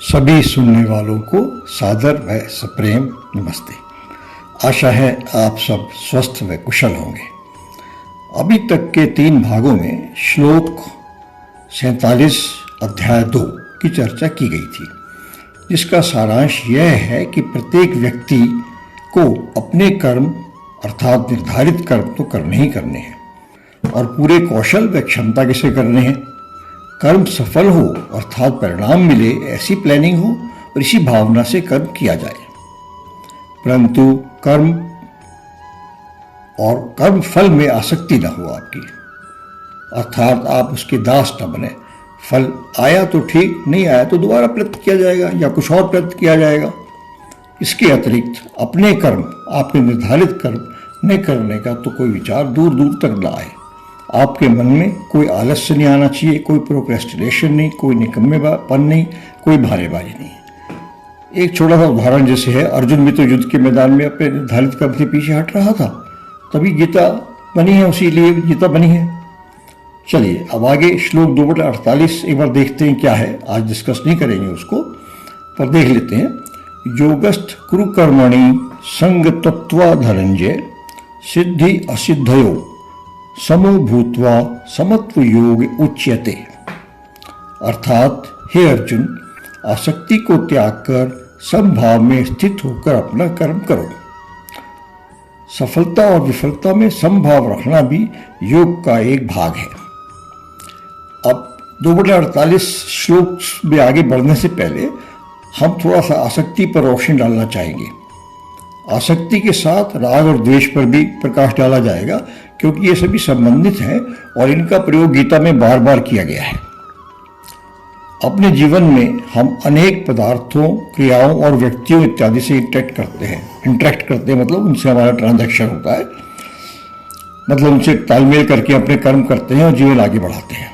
सभी सुनने वालों को सादर व सप्रेम नमस्ते। आशा है आप सब स्वस्थ व कुशल होंगे। अभी तक के 3 भागों में श्लोक 47 अध्याय 2 की चर्चा की गई थी, जिसका सारांश यह है कि प्रत्येक व्यक्ति को अपने कर्म अर्थात निर्धारित कर्म तो करने ही करने हैं और पूरे कौशल व क्षमता के से करने हैं। कर्म सफल हो अर्थात परिणाम मिले, ऐसी प्लानिंग हो और इसी भावना से कर्म किया जाए। परंतु कर्म और कर्म फल में आसक्ति न हो आपकी, अर्थात आप उसके दास न बने। फल आया तो ठीक, नहीं आया तो दोबारा प्रयत्न किया जाएगा या कुछ और प्रयत्न किया जाएगा। इसके अतिरिक्त अपने कर्म, आपके निर्धारित कर्म न करने का तो कोई विचार दूर दूर तक न आए। आपके मन में कोई आलस्य नहीं आना चाहिए, कोई प्रोक्रेस्टिनेशन नहीं, कोई निकम्मेपन नहीं, कोई भारेबाजी नहीं। एक छोटा सा उदाहरण जैसे है, अर्जुन भी तो युद्ध के मैदान में अपने निर्धारित कर्म से पीछे हट रहा था, तभी गीता बनी है, उसी लिए गीता बनी है। चलिए अब आगे श्लोक 2/48 एक बार देखते हैं क्या है। आज डिस्कस नहीं करेंगे उसको, पर देख लेते हैं। योगस्थ कुरु कर्मणि संग तत्वा धनंजय सिद्धि असिद्धयो समो भूत्वा समत्व योग उच्यते। अर्थात हे अर्जुन, आसक्ति को त्याग कर समभाव में स्थित होकर अपना कर्म करो। सफलता और विफलता में समभाव रखना भी योग का एक भाग है। अब 2/48 श्लोक में आगे बढ़ने से पहले हम थोड़ा सा आसक्ति पर रोशनी डालना चाहेंगे। आसक्ति के साथ राग और द्वेष पर भी प्रकाश डाला जाएगा, क्योंकि ये सभी संबंधित हैं और इनका प्रयोग गीता में बार बार किया गया है। अपने जीवन में हम अनेक पदार्थों, क्रियाओं और व्यक्तियों इत्यादि से इंटरेक्ट करते हैं मतलब उनसे हमारा ट्रांजैक्शन होता है, मतलब उनसे तालमेल करके अपने कर्म करते हैं और जीवन आगे बढ़ाते हैं।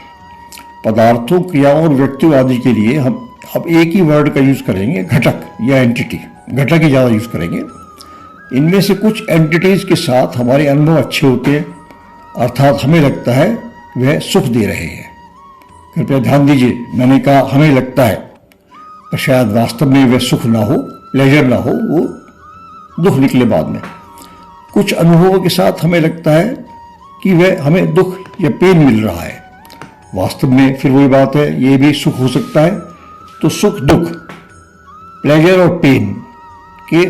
पदार्थों, क्रियाओं और व्यक्तियों आदि के लिए हम अब एक ही वर्ड का यूज करेंगे, घटक या एंटिटी। घटक ही ज़्यादा यूज करेंगे। इनमें से कुछ एंटिटीज के साथ हमारे अनुभव अच्छे होते हैं, अर्थात हमें लगता है वह सुख दे रहे हैं। कृपया ध्यान दीजिए, मैंने कहा हमें लगता है, पर शायद वास्तव में वह सुख ना हो, प्लेजर ना हो, वो दुख निकले बाद में। कुछ अनुभवों के साथ हमें लगता है कि वह हमें दुख या पेन मिल रहा है, वास्तव में फिर वही बात है, ये भी सुख हो सकता है। तो सुख दुख, प्लेजर और पेन के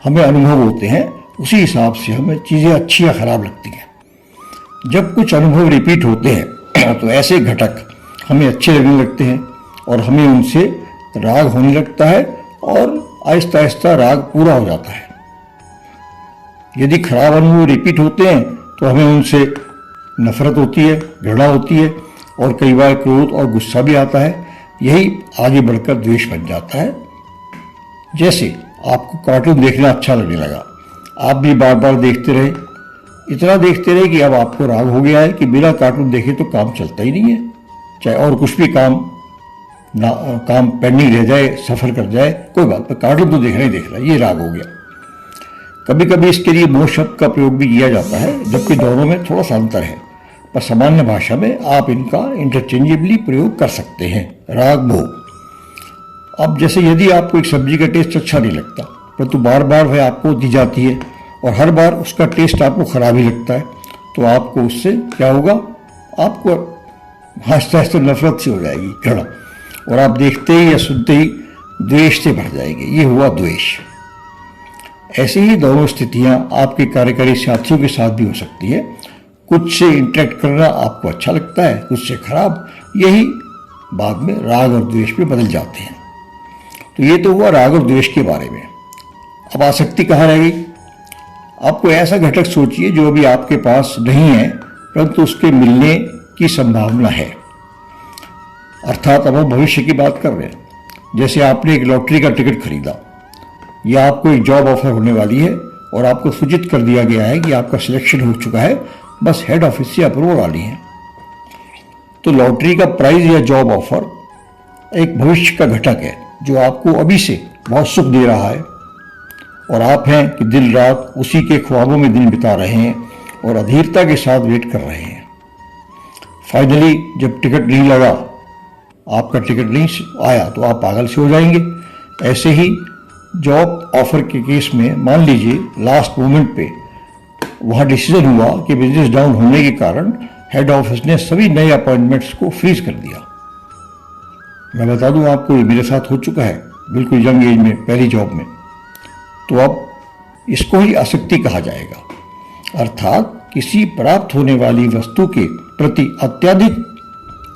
हमें अनुभव होते हैं, उसी हिसाब से हमें चीज़ें अच्छी या खराब लगती हैं। जब कुछ अनुभव रिपीट होते हैं तो ऐसे घटक हमें अच्छे लगने लगते हैं और हमें उनसे राग होने लगता है और आहिस्ता आहिस्ता राग पूरा हो जाता है। यदि खराब अनुभव रिपीट होते हैं तो हमें उनसे नफरत होती है, घृणा होती है और कई बार क्रोध और गुस्सा भी आता है। यही आगे बढ़कर द्वेष बन जाता है। जैसे आपको कार्टून देखना अच्छा लगने लगा, आप भी बार बार देखते रहे, इतना देखते रहे कि अब आपको राग हो गया है कि बिना कार्टून देखे तो काम चलता ही नहीं है। चाहे और कुछ भी काम पेंडिंग रह जाए, सफ़र कर जाए, कोई बात पर कार्टून तो देखना ही देखना, ये राग हो गया। कभी कभी इसके लिए मोह शब्द का प्रयोग भी किया जाता है, जबकि दोनों में थोड़ा सा अंतर है, पर सामान्य भाषा में आप इनका इंटरचेंजेबली प्रयोग कर सकते हैं। राग मोह। अब जैसे यदि आपको एक सब्जी का टेस्ट अच्छा नहीं लगता, परंतु बार बार वह आपको दी जाती है और हर बार उसका टेस्ट आपको खराब ही लगता है, तो आपको उससे क्या होगा, आपको आहिस्ता आहिस्ता नफरत से हो जाएगी, घृणा, और आप देखते ही या सुनते ही द्वेष से भर जाएंगे। ये हुआ द्वेष। ऐसी ही दोनों स्थितियां आपके कार्यकारी साथियों के साथ भी हो सकती है। कुछ से इंटरेक्ट करना आपको अच्छा लगता है, कुछ से खराब, यही बाद में राग और द्वेष में बदल जाते हैं। तो ये तो हुआ राग और द्वेष के बारे में। अब आसक्ति कहाँ रह गई? आपको ऐसा घटक सोचिए जो अभी आपके पास नहीं है, परंतु उसके मिलने की संभावना है। अर्थात अब हम भविष्य की बात कर रहे हैं। जैसे आपने एक लॉटरी का टिकट खरीदा, या आपको एक जॉब ऑफर होने वाली है और आपको सूचित कर दिया गया है कि आपका सिलेक्शन हो चुका है, बस हेड ऑफिस से अप्रूवल आनी है। तो लॉटरी का प्राइज या जॉब ऑफर एक भविष्य का घटक है जो आपको अभी से बहुत सुख दे रहा है, और आप हैं कि दिन रात उसी के ख्वाबों में दिन बिता रहे हैं और अधीरता के साथ वेट कर रहे हैं। फाइनली जब टिकट नहीं लगा आपका टिकट नहीं आया तो आप पागल से हो जाएंगे। ऐसे ही जॉब ऑफर के केस में मान लीजिए लास्ट मोमेंट पे वहाँ डिसीजन हुआ कि बिजनेस डाउन होने के कारण हेड ऑफिस ने सभी नए अपॉइंटमेंट्स को फ्रीज कर दिया। मैं बता दूं आपको, ये मेरे साथ हो चुका है बिल्कुल यंग एज में, पहली जॉब में। तो अब इसको ही आसक्ति कहा जाएगा, अर्थात किसी प्राप्त होने वाली वस्तु के प्रति अत्यधिक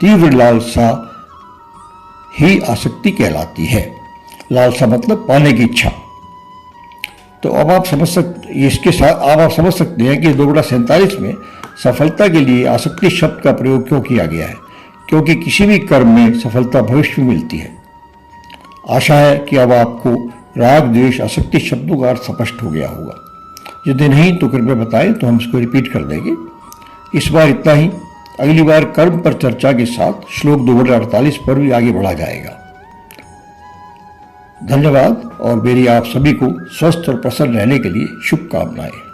तीव्र लालसा ही आसक्ति कहलाती है। लालसा मतलब पाने की इच्छा। तो अब आप समझ सकते हैं कि 2/47 में सफलता के लिए आसक्ति शब्द का प्रयोग क्यों किया गया है, क्योंकि किसी भी कर्म में सफलता भविष्य में मिलती है। आशा है कि अब आपको राग द्वेष आसक्ति शब्दों का अर्थ स्पष्ट हो गया होगा। यदि नहीं तो कृपया बताएं, तो हम इसको रिपीट कर देंगे। इस बार इतना ही। अगली बार कर्म पर चर्चा के साथ श्लोक 2/48 पर भी आगे बढ़ा जाएगा। धन्यवाद और मेरी आप सभी को स्वस्थ और प्रसन्न रहने के लिए शुभकामनाएं।